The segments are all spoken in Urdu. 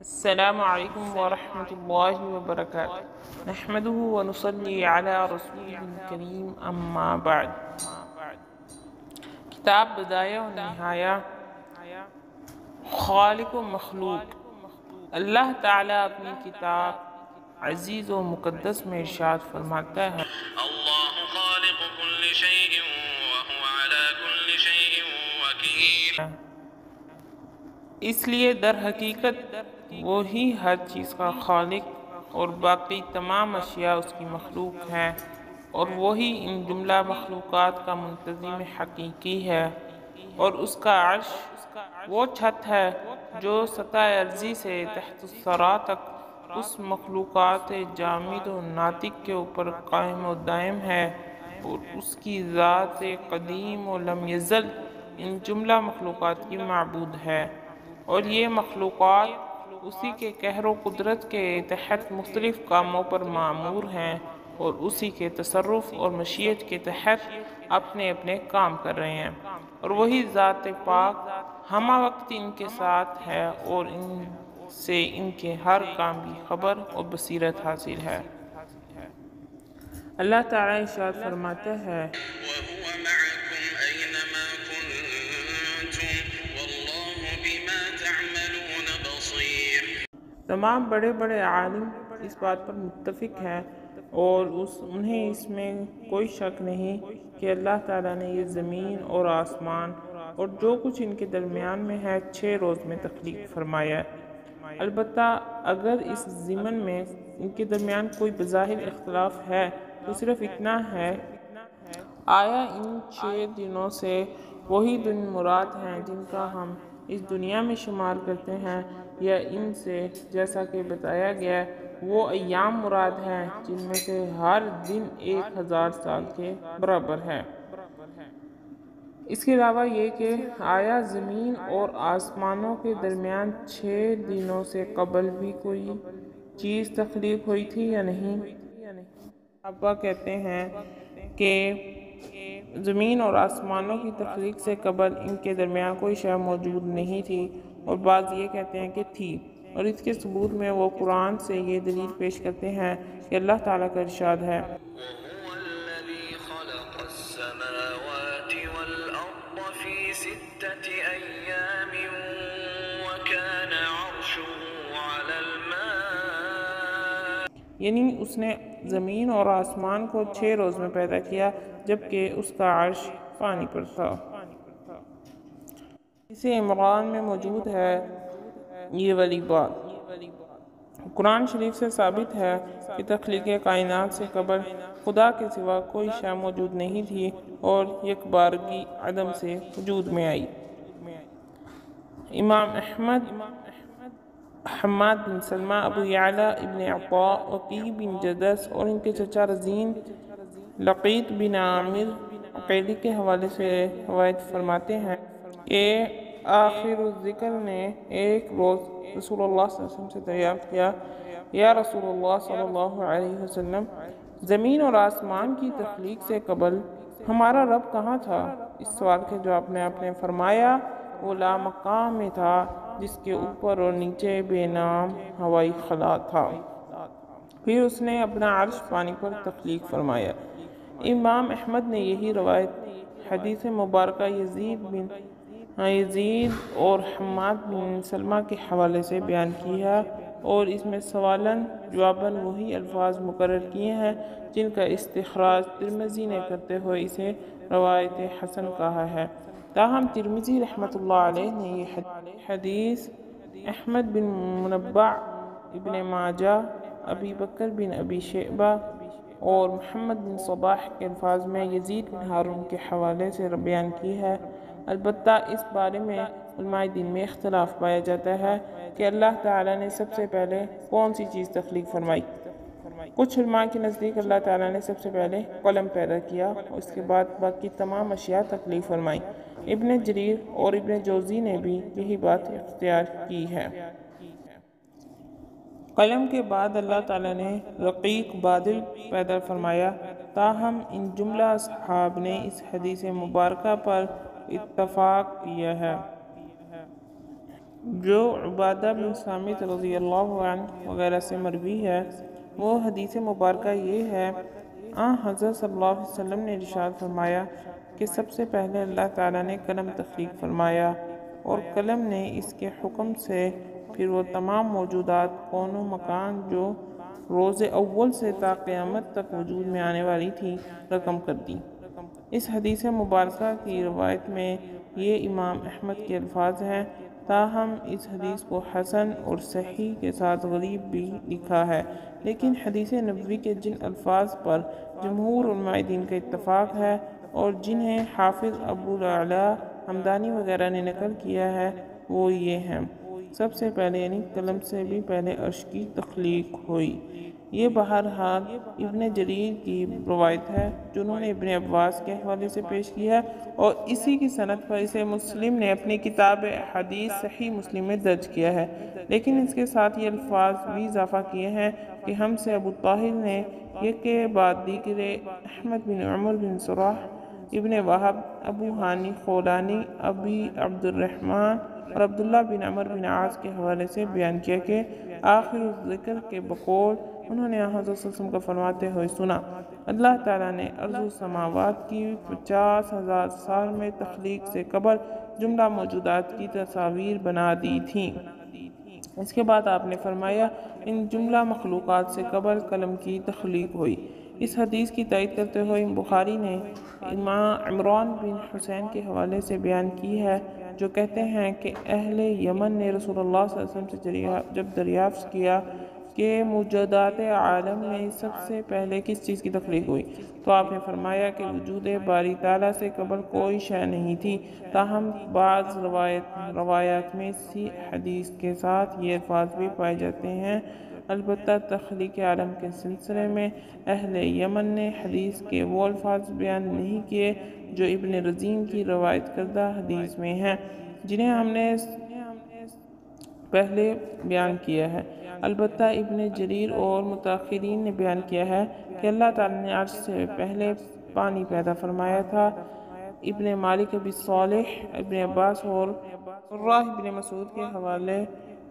السلام علیکم ورحمۃ اللہ وبرکاتہ نحمدہ ونصلی علی رسول کریم اما بعد کتاب بدایہ و نہایہ خالق و مخلوق اللہ تعالیٰ اپنی کتاب عزیز و مقدس میں ارشاد فرماتا ہے اللہ خالق كل شيء وهو على كل شيء وكيل۔ اس لیے در حقیقت وہی ہر چیز کا خالق اور باقی تمام اشیاء اس کی مخلوق ہیں، اور وہی ان جملہ مخلوقات کا منتظم حقیقی ہے، اور اس کا عرش وہ چھت ہے جو سطح ارضی سے تحت الثری تک اس مخلوقات جامد و ناطق کے اوپر قائم و دائم ہے، اور اس کی ذات قدیم و لم یزل ان جملہ مخلوقات کی معبود ہے، اور یہ مخلوقات اسی کے قہر و قدرت کے تحت مختلف کاموں پر معمور ہیں، اور اسی کے تصرف اور مشیت کے تحت اپنے اپنے کام کر رہے ہیں، اور وہی ذات پاک ہمہ وقت ان کے ساتھ ہے، اور ان سے ان کے ہر کام کی خبر اور بصیرت حاصل ہے۔ اللہ تعالیٰ ارشاد فرماتے ہیں وهو معكم أينما كنتم والله بما تعملون بصير۔ تمام بڑے بڑے عالم اس بات پر متفق ہیں، اور انہیں اس میں کوئی شک نہیں کہ اللہ تعالیٰ نے یہ زمین اور آسمان اور جو کچھ ان کے درمیان میں ہے 6 روز میں تخلیق فرمایا ہے۔ البتہ اگر اس ضمن میں ان کے درمیان کوئی بظاہر اختلاف ہے تو صرف اتنا ہے، آیا ان 6 دنوں سے وہی دن مراد ہیں جن کا ہم اس دنیا میں شمار کرتے ہیں، یا ان سے جیسا کہ بتایا گیا وہ ایام مراد ہیں جن میں سے ہر دن 1000 سال کے برابر ہے۔ اس کے علاوہ یہ کہ آیا زمین اور آسمانوں کے درمیان 6 دنوں سے قبل بھی کوئی چیز تخلیق ہوئی تھی یا نہیں؟ ابا کہتے ہیں کہ زمین اور آسمانوں کی تخلیق سے قبل ان کے درمیان کوئی شے موجود نہیں تھی، اور بعض یہ کہتے ہیں کہ تھی، اور اس کے ثبوت میں وہ قرآن سے یہ دلیل پیش کرتے ہیں کہ اللہ تعالیٰ کا ارشاد ہے وهو الذي خلق السماوات والأرض في 6 أيام وكان عرشه على الماء۔ یعنی اس نے زمین اور آسمان کو 6 روز میں پیدا کیا جبکہ اس کا عرش پانی پر تھا۔ اسے عمران میں موجود ہے یہ والی بات۔ قرآن شریف سے ثابت ہے کہ تخلیق کائنات سے قبل خدا کے سوا کوئی شے موجود نہیں تھی، اور یکبارگی عدم سے وجود میں آئی۔ امام احمد، حماد بن سلمہ، ابو یعلا ابن عطاء، وقیع بن جدس اور ان کے چچا رزین لقیط بن عامر عقیلی کے حوالے سے روایت فرماتے ہیں کہ آخر الذکر نے ایک روز رسول اللہ صلی اللہ علیہ وسلم سے دریافت کیا، یا رسول اللہ صلی اللہ علیہ وسلم، زمین اور آسمان کی تخلیق سے قبل ہمارا رب کہاں تھا؟ اس سوال کے جواب میں آپ نے فرمایا وہ لا مقام میں تھا جس کے اوپر اور نیچے بے نام ہوائی خلا تھا، پھر اس نے اپنا عرش پانی پر تخلیق فرمایا۔ امام احمد نے یہی روایت حدیث مبارکہ یزید اور حماد بن سلمہ کے حوالے سے بیان کی ہے، اور اس میں سوالاً جواباً وہی الفاظ مقرر کیے ہیں جن کا استخراج ترمذی نے کرتے ہوئے اسے روایت حسن کہا ہے۔ تاہم ترمذی رحمۃ اللہ علیہ نے یہ حدیث احمد بن منبع، ابن ماجہ، ابی بکر بن ابی شیبہ اور محمد بن صباح کے الفاظ میں یزید بن ہارون کے حوالے سے بیان کی ہے۔ البتہ اس بارے میں علماء دین میں اختلاف پایا جاتا ہے کہ اللہ تعالیٰ نے سب سے پہلے کون سی چیز تخلیق فرمائی۔ کچھ علماء کے نزدیک اللہ تعالیٰ نے سب سے پہلے قلم پیدا کیا، اور اس کے بعد باقی تمام اشیاء تخلیق فرمائی۔ ابن جریر اور ابن جوزی نے بھی یہی بات اختیار کی ہے۔ قلم کے بعد اللہ تعالیٰ نے رقیق بادل پیدا فرمایا۔ تاہم ان جملہ اصحاب نے اس حدیث مبارکہ پر اتفاق کیا ہے جو عبادہ بن صامت رضی اللہ عنہ وغیرہ سے مروی ہے، وہ حدیث مبارکہ یہ ہے، حضرت صلی اللہ علیہ وسلم نے ارشاد فرمایا کہ سب سے پہلے اللہ تعالیٰ نے قلم تخلیق فرمایا، اور قلم نے اس کے حکم سے پھر وہ تمام موجودات کون و مکان جو روز اول سے تا قیامت تک وجود میں آنے والی تھی رقم کر دی۔ اس حدیث مبارکہ کی روایت میں یہ امام احمد کے الفاظ ہیں، تاہم اس حدیث کو حسن اور صحیح کے ساتھ غریب بھی لکھا ہے، لیکن حدیث نبوی کے جن الفاظ پر جمہور علماء دین کا اتفاق ہے اور جنہیں حافظ ابو الاعلی حمدانی وغیرہ نے نقل کیا ہے، وہ یہ ہیں: سب سے پہلے یعنی قلم سے بھی پہلے عرش کی تخلیق ہوئی۔ یہ بہرحال ابن جریر کی روایت ہے جو انہوں نے ابن عباس کے حوالے سے پیش کی ہے، اور اسی کی سند پر اسے مسلم نے اپنی کتاب حدیث صحیح مسلم میں درج کیا ہے، لیکن اس کے ساتھ یہ الفاظ بھی اضافہ کیے ہیں کہ ہم سے ابو طاہر نے یہ کے بعد دیگر احمد بن عمر بن سراح، ابن وہب، ابو ہانی خولانی، ابی عبد الرحمن اور عبداللہ بن عمر بن عاص کے حوالے سے بیان کیا کہ آخر ذکر کے بقول انہوں نے حضرت صلی اللہ علیہ وسلم کا فرماتے ہوئے سنا: اللہ تعالیٰ نے ارض و سماوات کی 50,000 سال میں تخلیق سے قبل جملہ موجودات کی تصاویر بنا دی تھیں۔ اس کے بعد آپ نے فرمایا ان جملہ مخلوقات سے قبل قلم کی تخلیق ہوئی۔ اس حدیث کی تائید کرتے ہوئے بخاری نے امام عمران بن حسین کے حوالے سے بیان کی ہے جو کہتے ہیں کہ اہل یمن نے رسول اللہ صلی اللہ علیہ وسلم سے جب دریافت کیا کہ موجودات عالم میں سب سے پہلے کس چیز کی تخلیق ہوئی، تو آپ نے فرمایا کہ وجود باری تعالیٰ سے قبل کوئی شے نہیں تھی، تاہم بعض روایات میں اسی حدیث کے ساتھ یہ الفاظ بھی پائے جاتے ہیں: البتہ تخلیق عالم کے سلسلے میں اہل یمن نے حدیث کے وہ الفاظ بیان نہیں کیے جو ابن رزین کی روایت کردہ حدیث میں ہیں، جنہیں ہم نے پہلے بیان کیا ہے۔ البتہ ابن جریر اور متأخرین نے بیان کیا ہے کہ اللہ تعالیٰ نے عرش سے پہلے پانی پیدا فرمایا تھا۔ ابن مالک ابی صالح، ابن عباس اور قراء ابن مسعود کے حوالے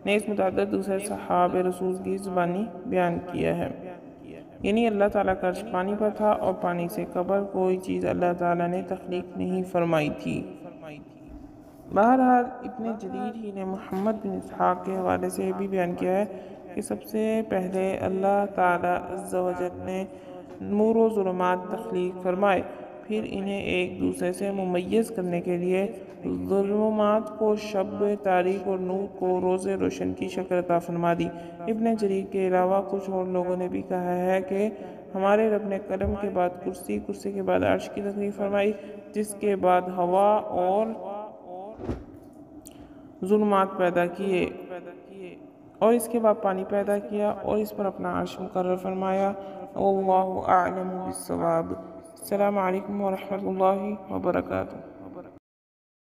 نے اس متعدد دوسرے صحابہ رسول کی زبانی بیان کیا ہے، یعنی اللہ تعالیٰ کا عرش پانی پر تھا اور پانی سے قبل کوئی چیز اللہ تعالیٰ نے تخلیق نہیں فرمائی تھی۔ بہرحال ابن جریر ہی نے محمد بن اسحاق کے حوالے سے بھی بیان کیا ہے کہ سب سے پہلے اللہ تعالیٰ عز و جل نے نور و ظلمات تخلیق فرمائے، پھر انہیں ایک دوسرے سے ممیز کرنے کے لیے ظلمات کو شب تاریک اور نور کو روز روشن کی شکل عطا فرما دی۔ ابن جریر کے علاوہ کچھ اور لوگوں نے بھی کہا ہے کہ ہمارے رب نے قلم کے بعد کرسی، کرسی کے بعد عرش کی تخلیق فرمائی، جس کے بعد ہوا اور ظلمات پیدا کیے، اور اس کے بعد پانی پیدا کیا اور اس پر اپنا عرش مقرر فرمایا۔ واللہ اعلم بالصواب۔ السلام علیکم ورحمۃ اللہ وبرکاتہ۔